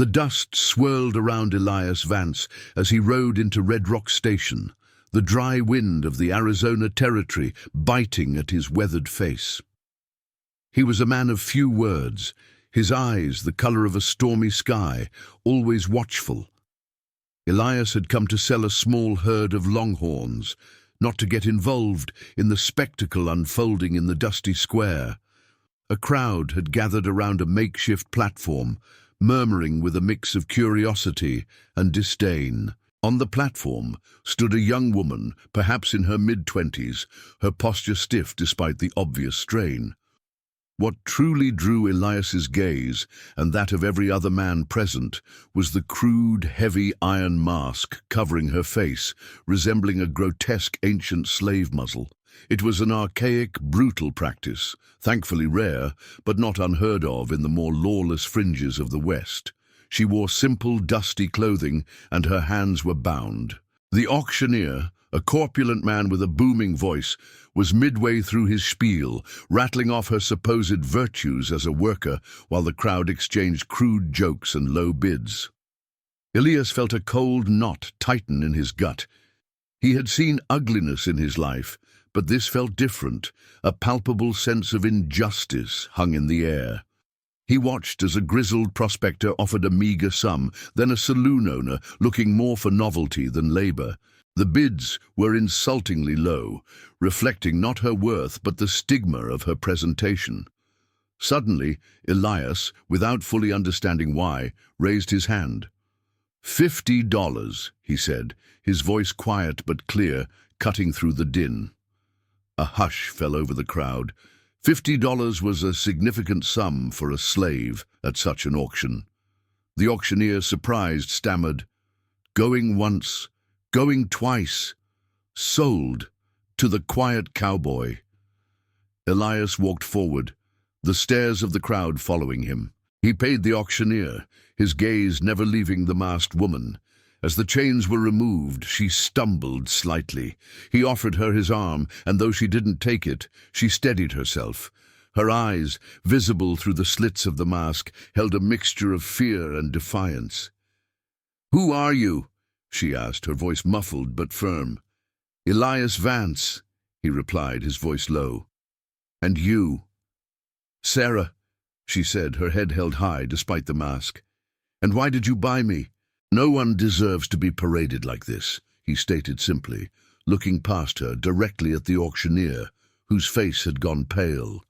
The dust swirled around Elias Vance as he rode into Red Rock Station, the dry wind of the Arizona Territory biting at his weathered face. He was a man of few words, his eyes the color of a stormy sky, always watchful. Elias had come to sell a small herd of longhorns, not to get involved in the spectacle unfolding in the dusty square. A crowd had gathered around a makeshift platform, murmuring with a mix of curiosity and disdain. On the platform stood a young woman, perhaps in her mid-20s, her posture stiff despite the obvious strain. What truly drew Elias's gaze, and that of every other man present, was the crude, heavy iron mask covering her face, resembling a grotesque ancient slave muzzle. It was an archaic, brutal practice, thankfully rare, but not unheard of in the more lawless fringes of the West. She wore simple, dusty clothing, and her hands were bound. The auctioneer, a corpulent man with a booming voice, was midway through his spiel, rattling off her supposed virtues as a worker, while the crowd exchanged crude jokes and low bids. Elias felt a cold knot tighten in his gut. He had seen ugliness in his life, but this felt different. A palpable sense of injustice hung in the air. He watched as a grizzled prospector offered a meager sum, then a saloon owner looking more for novelty than labor. The bids were insultingly low, reflecting not her worth but the stigma of her presentation. Suddenly, Elias, without fully understanding why, raised his hand. $50, he said, his voice quiet but clear, cutting through the din. A hush fell over the crowd. $50 was a significant sum for a slave at such an auction. The auctioneer, surprised, stammered, "Going once, going twice, sold to the quiet cowboy." Elias walked forward, the stares of the crowd following him. He paid the auctioneer, his gaze never leaving the masked woman. As the chains were removed, she stumbled slightly. He offered her his arm, and though she didn't take it, she steadied herself. Her eyes, visible through the slits of the mask, held a mixture of fear and defiance. "Who are you?" she asked, her voice muffled but firm. "Elias Vance," he replied, his voice low. "And you?" "Sarah," she said, her head held high despite the mask. "And why did you buy me?" "No one deserves to be paraded like this," he stated simply, looking past her directly at the auctioneer, whose face had gone pale.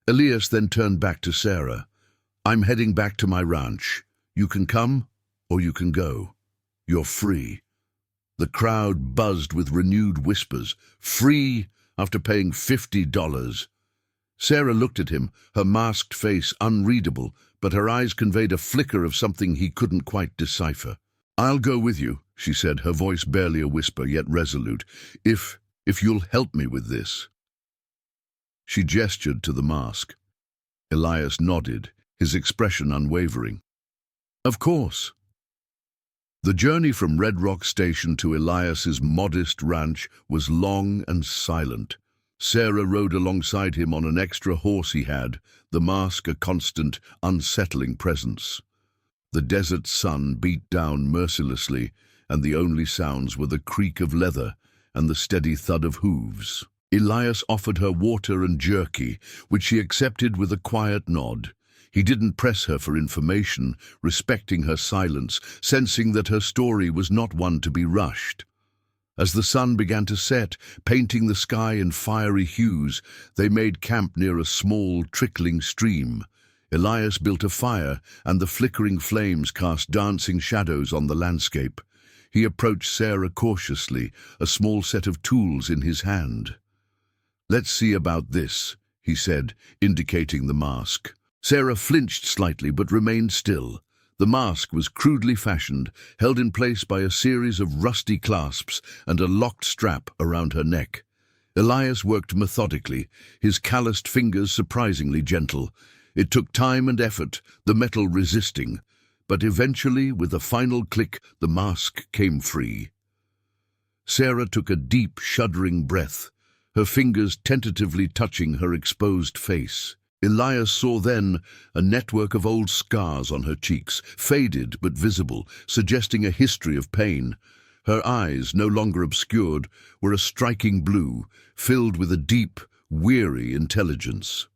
Elias then turned back to Sarah. "I'm heading back to my ranch. You can come, or you can go. You're free." The crowd buzzed with renewed whispers. Free after paying $50. Sarah looked at him, her masked face unreadable, but her eyes conveyed a flicker of something he couldn't quite decipher. "I'll go with you," she said, her voice barely a whisper, yet resolute, if you'll help me with this." She gestured to the mask. Elias nodded, his expression unwavering. "Of course." The journey from Red Rock Station to Elias's modest ranch was long and silent. Sarah rode alongside him on an extra horse he had, the mask a constant, unsettling presence. The desert sun beat down mercilessly, and the only sounds were the creak of leather and the steady thud of hooves. Elias offered her water and jerky, which she accepted with a quiet nod. He didn't press her for information, respecting her silence, sensing that her story was not one to be rushed. As the sun began to set, painting the sky in fiery hues, they made camp near a small, trickling stream. Elias built a fire, and the flickering flames cast dancing shadows on the landscape. He approached Sarah cautiously, a small set of tools in his hand. "Let's see about this," he said, indicating the mask. Sarah flinched slightly but remained still. The mask was crudely fashioned, held in place by a series of rusty clasps and a locked strap around her neck. Elias worked methodically, his calloused fingers surprisingly gentle. It took time and effort, the metal resisting, but eventually, with a final click, the mask came free. Sarah took a deep, shuddering breath, her fingers tentatively touching her exposed face. Elias saw then a network of old scars on her cheeks, faded but visible, suggesting a history of pain. Her eyes, no longer obscured, were a striking blue, filled with a deep, weary intelligence.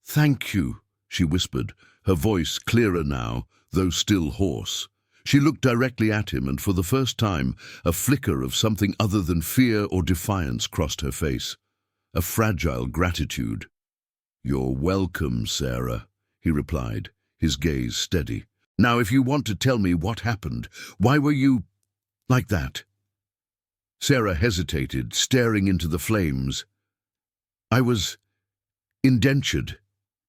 "Thank you," she whispered, her voice clearer now, though still hoarse. She looked directly at him, and for the first time a flicker of something other than fear or defiance crossed her face. A fragile gratitude. "You're welcome, Sarah," he replied, his gaze steady. "Now, if you want to tell me what happened, why were you like that?" Sarah hesitated, staring into the flames. "I was indentured,"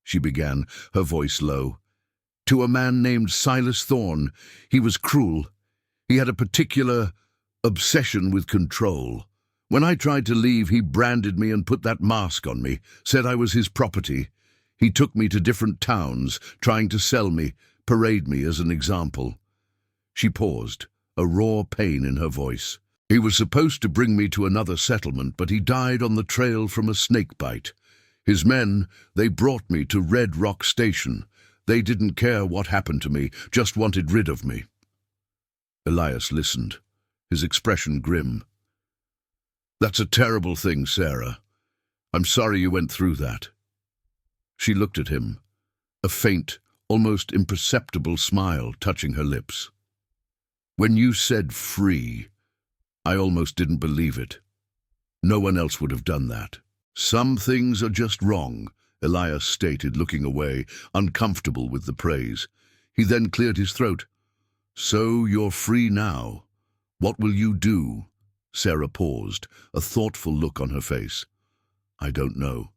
she began, her voice low, "to a man named Silas Thorne. He was cruel. He had a particular obsession with control. When I tried to leave, he branded me and put that mask on me, said I was his property. He took me to different towns, trying to sell me, parade me as an example." She paused, a raw pain in her voice. "He was supposed to bring me to another settlement, but he died on the trail from a snake bite. His men, they brought me to Red Rock Station. They didn't care what happened to me, just wanted rid of me." Elias listened, his expression grim. "That's a terrible thing, Sarah. I'm sorry you went through that." She looked at him, a faint, almost imperceptible smile touching her lips. "When you said free, I almost didn't believe it. No one else would have done that." "Some things are just wrong," Elias stated, looking away, uncomfortable with the praise. He then cleared his throat. "So you're free now. What will you do?" Sarah paused, a thoughtful look on her face. "I don't know.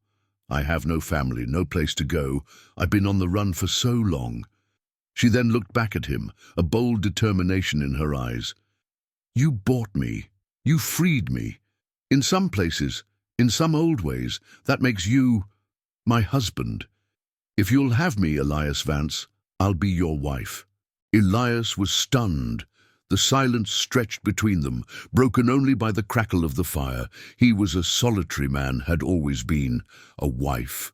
I have no family, no place to go. I've been on the run for so long." She then looked back at him, a bold determination in her eyes. "You bought me. You freed me. In some places, in some old ways, that makes you my husband. If you'll have me, Elias Vance, I'll be your wife." Elias was stunned. The silence stretched between them, broken only by the crackle of the fire. He was a solitary man, had always been. A wife.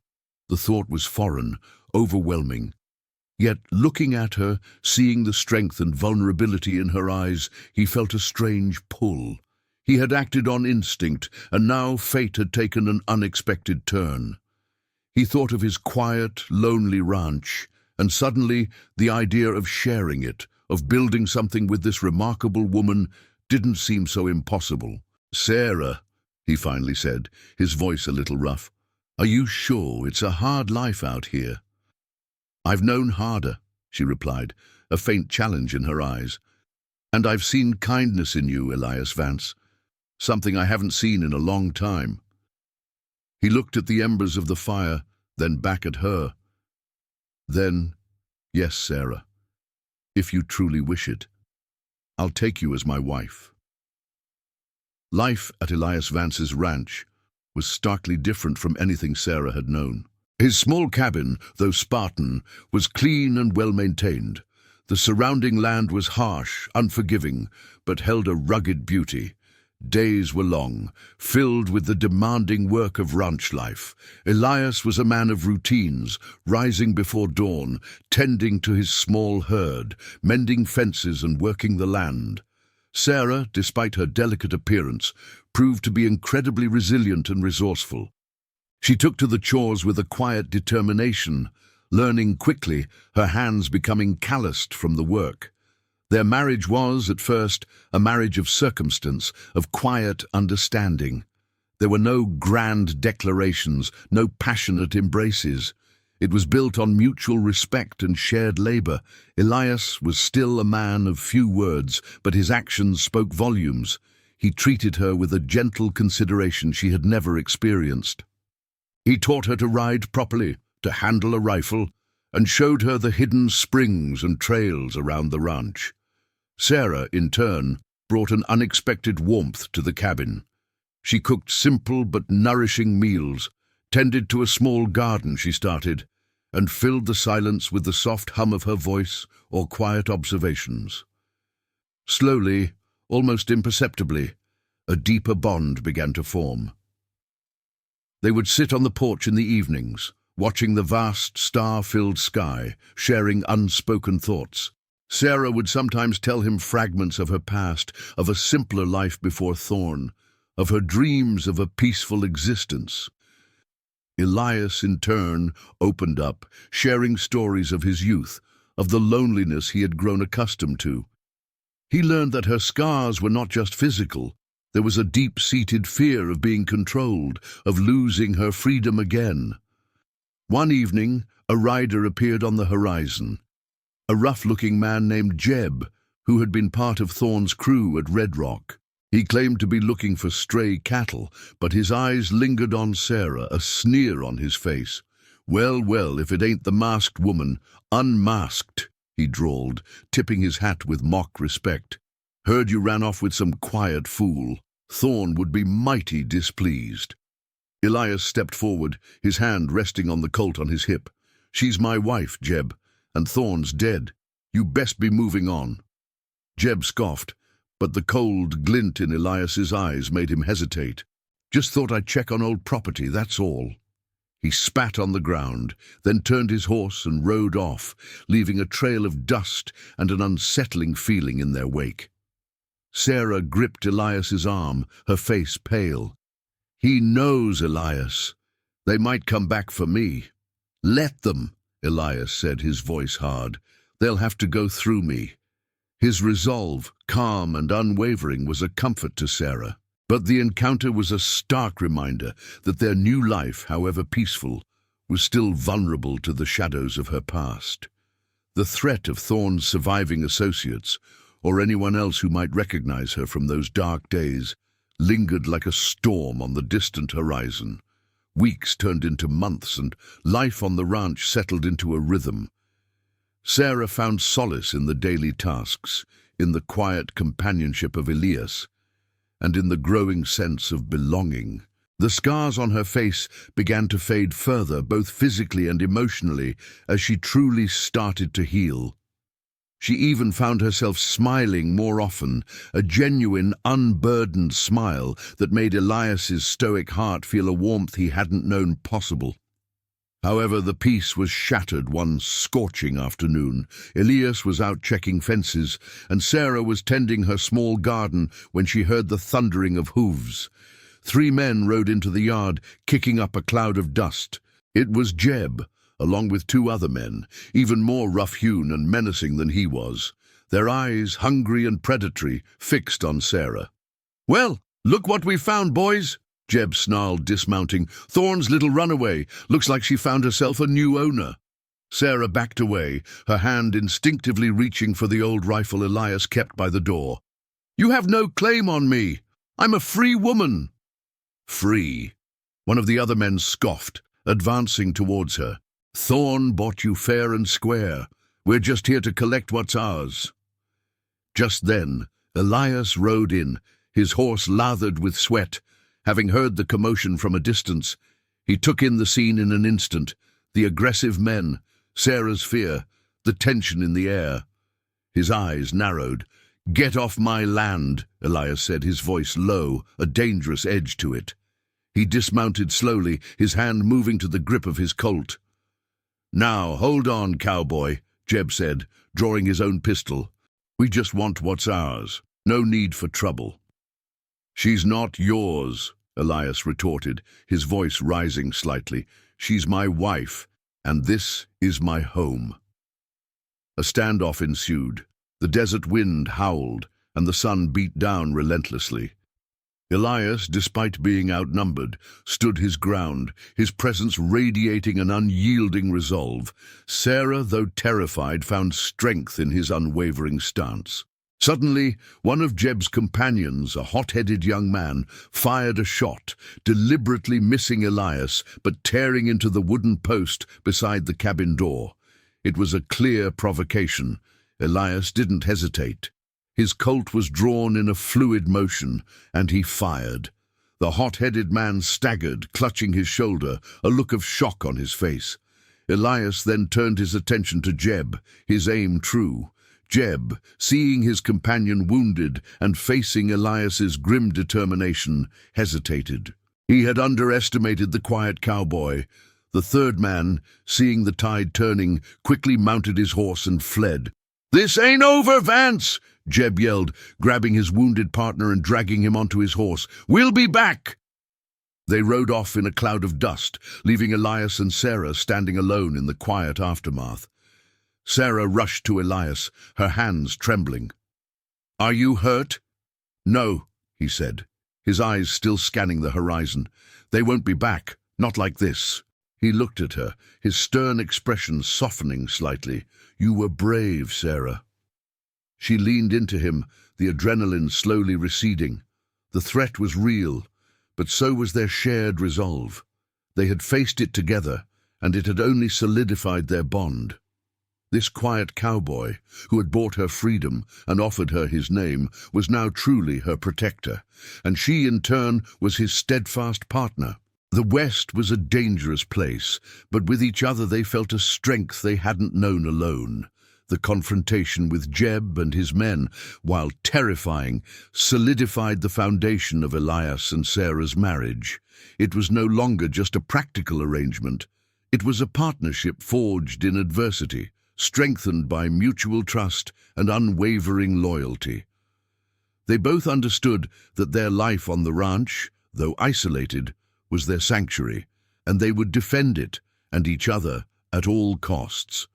The thought was foreign, overwhelming. Yet, looking at her, seeing the strength and vulnerability in her eyes, he felt a strange pull. He had acted on instinct, and now fate had taken an unexpected turn. He thought of his quiet, lonely ranch, and suddenly the idea of sharing it, of building something with this remarkable woman, didn't seem so impossible. "Sarah," he finally said, his voice a little rough, "are you sure it's a hard life out here?" "I've known harder," she replied, a faint challenge in her eyes. "And I've seen kindness in you, Elias Vance, something I haven't seen in a long time." He looked at the embers of the fire, then back at her. "Then, yes, Sarah, if you truly wish it, I'll take you as my wife." Life at Elias Vance's ranch was starkly different from anything Sarah had known. His small cabin, though Spartan, was clean and well-maintained. The surrounding land was harsh, unforgiving, but held a rugged beauty. Days were long, filled with the demanding work of ranch life. Elias was a man of routines, rising before dawn, tending to his small herd, mending fences and working the land. Sarah, despite her delicate appearance, proved to be incredibly resilient and resourceful. She took to the chores with a quiet determination, learning quickly, her hands becoming calloused from the work. Their marriage was, at first, a marriage of circumstance, of quiet understanding. There were no grand declarations, no passionate embraces. It was built on mutual respect and shared labor. Elias was still a man of few words, but his actions spoke volumes. He treated her with a gentle consideration she had never experienced. He taught her to ride properly, to handle a rifle, and showed her the hidden springs and trails around the ranch. Sarah, in turn, brought an unexpected warmth to the cabin. She cooked simple but nourishing meals, tended to a small garden she started, and filled the silence with the soft hum of her voice or quiet observations. Slowly, almost imperceptibly, a deeper bond began to form. They would sit on the porch in the evenings, watching the vast star-filled sky, sharing unspoken thoughts. Sarah would sometimes tell him fragments of her past, of a simpler life before Thorn, of her dreams of a peaceful existence. Elias, in turn, opened up, sharing stories of his youth, of the loneliness he had grown accustomed to. He learned that her scars were not just physical. There was a deep-seated fear of being controlled, of losing her freedom again. One evening, a rider appeared on the horizon, a rough-looking man named Jeb, who had been part of Thorn's crew at Red Rock. He claimed to be looking for stray cattle, but his eyes lingered on Sarah, a sneer on his face. "Well, well, if it ain't the masked woman, unmasked," he drawled, tipping his hat with mock respect. "Heard you ran off with some quiet fool. Thorn would be mighty displeased." Elias stepped forward, his hand resting on the colt on his hip. "She's my wife, Jeb, and Thorn's dead. You best be moving on." Jeb scoffed, but the cold glint in Elias's eyes made him hesitate. "Just thought I'd check on old property, that's all." He spat on the ground, then turned his horse and rode off, leaving a trail of dust and an unsettling feeling in their wake. Sarah gripped Elias's arm, her face pale. "He knows, Elias. They might come back for me." "Let them," Elias said, his voice hard. "They'll have to go through me." His resolve, calm and unwavering, was a comfort to Sarah. But the encounter was a stark reminder that their new life, however peaceful, was still vulnerable to the shadows of her past. The threat of Thorn's surviving associates, or anyone else who might recognize her from those dark days, lingered like a storm on the distant horizon. Weeks turned into months, and life on the ranch settled into a rhythm. Sarah found solace in the daily tasks, in the quiet companionship of Elias, and in the growing sense of belonging. The scars on her face began to fade further, both physically and emotionally, as she truly started to heal. She even found herself smiling more often, a genuine, unburdened smile that made Elias's stoic heart feel a warmth he hadn't known possible. However, the peace was shattered one scorching afternoon. Elias was out checking fences, and Sarah was tending her small garden when she heard the thundering of hooves. 3 men rode into the yard, kicking up a cloud of dust. It was Jeb, along with 2 other men, even more rough-hewn and menacing than he was, their eyes, hungry and predatory, fixed on Sarah. "Well, look what we found, boys," Jeb snarled, dismounting. "Thorn's little runaway. Looks like she found herself a new owner." Sarah backed away, her hand instinctively reaching for the old rifle Elias kept by the door. "You have no claim on me. I'm a free woman." "Free?" One of the other men scoffed, advancing towards her. "Thorn bought you fair and square. We're just here to collect what's ours." Just then, Elias rode in, his horse lathered with sweat. Having heard the commotion from a distance, he took in the scene in an instant, the aggressive men, Sarah's fear, the tension in the air. His eyes narrowed. "Get off my land," Elias said, his voice low, a dangerous edge to it. He dismounted slowly, his hand moving to the grip of his colt. "Now, hold on, cowboy," Jeb said, drawing his own pistol. "We just want what's ours. No need for trouble." "She's not yours," Elias retorted, his voice rising slightly. "She's my wife, and this is my home." A standoff ensued. The desert wind howled, and the sun beat down relentlessly. Elias, despite being outnumbered, stood his ground, his presence radiating an unyielding resolve. Sarah, though terrified, found strength in his unwavering stance. Suddenly, one of Jeb's companions, a hot-headed young man, fired a shot, deliberately missing Elias, but tearing into the wooden post beside the cabin door. It was a clear provocation. Elias didn't hesitate. His colt was drawn in a fluid motion, and he fired. The hot-headed man staggered, clutching his shoulder, a look of shock on his face. Elias then turned his attention to Jeb, his aim true. Jeb, seeing his companion wounded and facing Elias's grim determination, hesitated. He had underestimated the quiet cowboy. The third man, seeing the tide turning, quickly mounted his horse and fled. "This ain't over, Vance!" Jeb yelled, grabbing his wounded partner and dragging him onto his horse. "We'll be back!" They rode off in a cloud of dust, leaving Elias and Sarah standing alone in the quiet aftermath. Sarah rushed to Elias, her hands trembling. "Are you hurt?" "No," he said, his eyes still scanning the horizon. "They won't be back, not like this." He looked at her, his stern expression softening slightly. "You were brave, Sarah." She leaned into him, the adrenaline slowly receding. The threat was real, but so was their shared resolve. They had faced it together, and it had only solidified their bond. This quiet cowboy, who had bought her freedom and offered her his name, was now truly her protector, and she, in turn, was his steadfast partner. The West was a dangerous place, but with each other they felt a strength they hadn't known alone. The confrontation with Jeb and his men, while terrifying, solidified the foundation of Elias and Sarah's marriage. It was no longer just a practical arrangement. It was a partnership forged in adversity, strengthened by mutual trust and unwavering loyalty. They both understood that their life on the ranch, though isolated, was their sanctuary, and they would defend it and each other at all costs.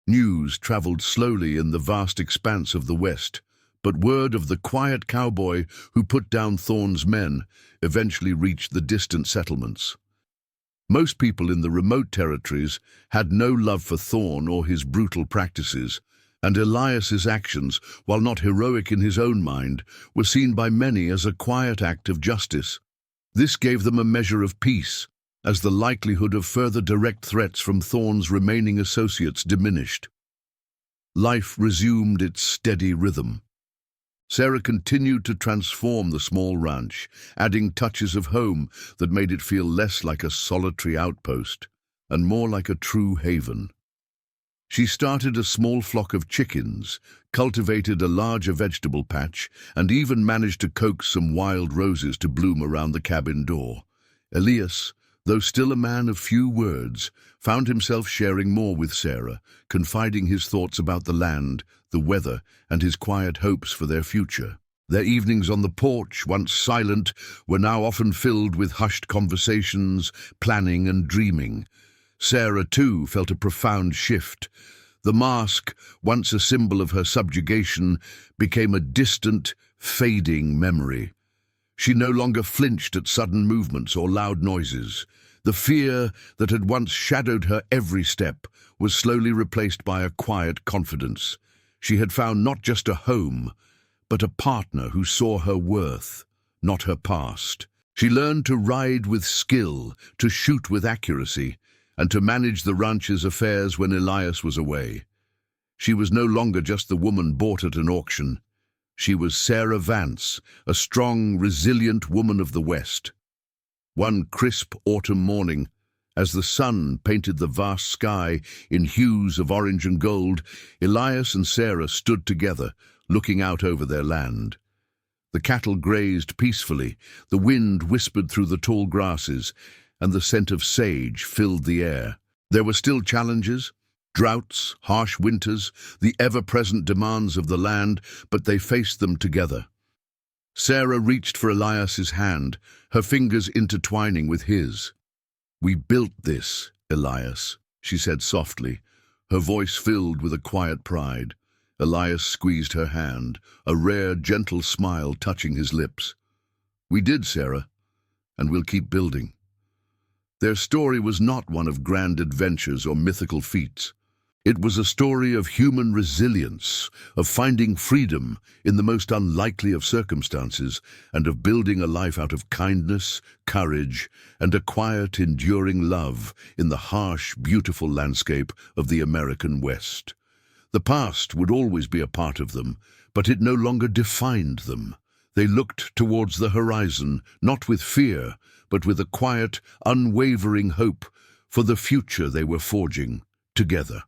News traveled slowly in the vast expanse of the West, but word of the quiet cowboy who put down Thorne's men eventually reached the distant settlements. Most people in the remote territories had no love for Thorne or his brutal practices, and Elias's actions, while not heroic in his own mind, were seen by many as a quiet act of justice. This gave them a measure of peace, as the likelihood of further direct threats from Thorne's remaining associates diminished. Life resumed its steady rhythm. Sarah continued to transform the small ranch, adding touches of home that made it feel less like a solitary outpost and more like a true haven. She started a small flock of chickens, cultivated a larger vegetable patch, and even managed to coax some wild roses to bloom around the cabin door. Elias, though still a man of few words, found himself sharing more with Sarah, confiding his thoughts about the land, the weather, and his quiet hopes for their future. Their evenings on the porch, once silent, were now often filled with hushed conversations, planning and dreaming. Sarah, too, felt a profound shift. The mask, once a symbol of her subjugation, became a distant, fading memory. She no longer flinched at sudden movements or loud noises. The fear that had once shadowed her every step was slowly replaced by a quiet confidence. She had found not just a home, but a partner who saw her worth, not her past. She learned to ride with skill, to shoot with accuracy, and to manage the ranch's affairs when Elias was away. She was no longer just the woman bought at an auction. She was Sarah Vance, a strong, resilient woman of the West. One crisp autumn morning, as the sun painted the vast sky in hues of orange and gold, Elias and Sarah stood together, looking out over their land. The cattle grazed peacefully, the wind whispered through the tall grasses, and the scent of sage filled the air. There were still challenges, droughts, harsh winters, the ever-present demands of the land, but they faced them together. Sarah reached for Elias's hand, her fingers intertwining with his. "We built this, Elias," she said softly, her voice filled with a quiet pride. Elias squeezed her hand, a rare, gentle smile touching his lips. "We did, Sarah, and we'll keep building." Their story was not one of grand adventures or mythical feats. It was a story of human resilience, of finding freedom in the most unlikely of circumstances, and of building a life out of kindness, courage, and a quiet, enduring love in the harsh, beautiful landscape of the American West. The past would always be a part of them, but it no longer defined them. They looked towards the horizon, not with fear, but with a quiet, unwavering hope for the future they were forging together.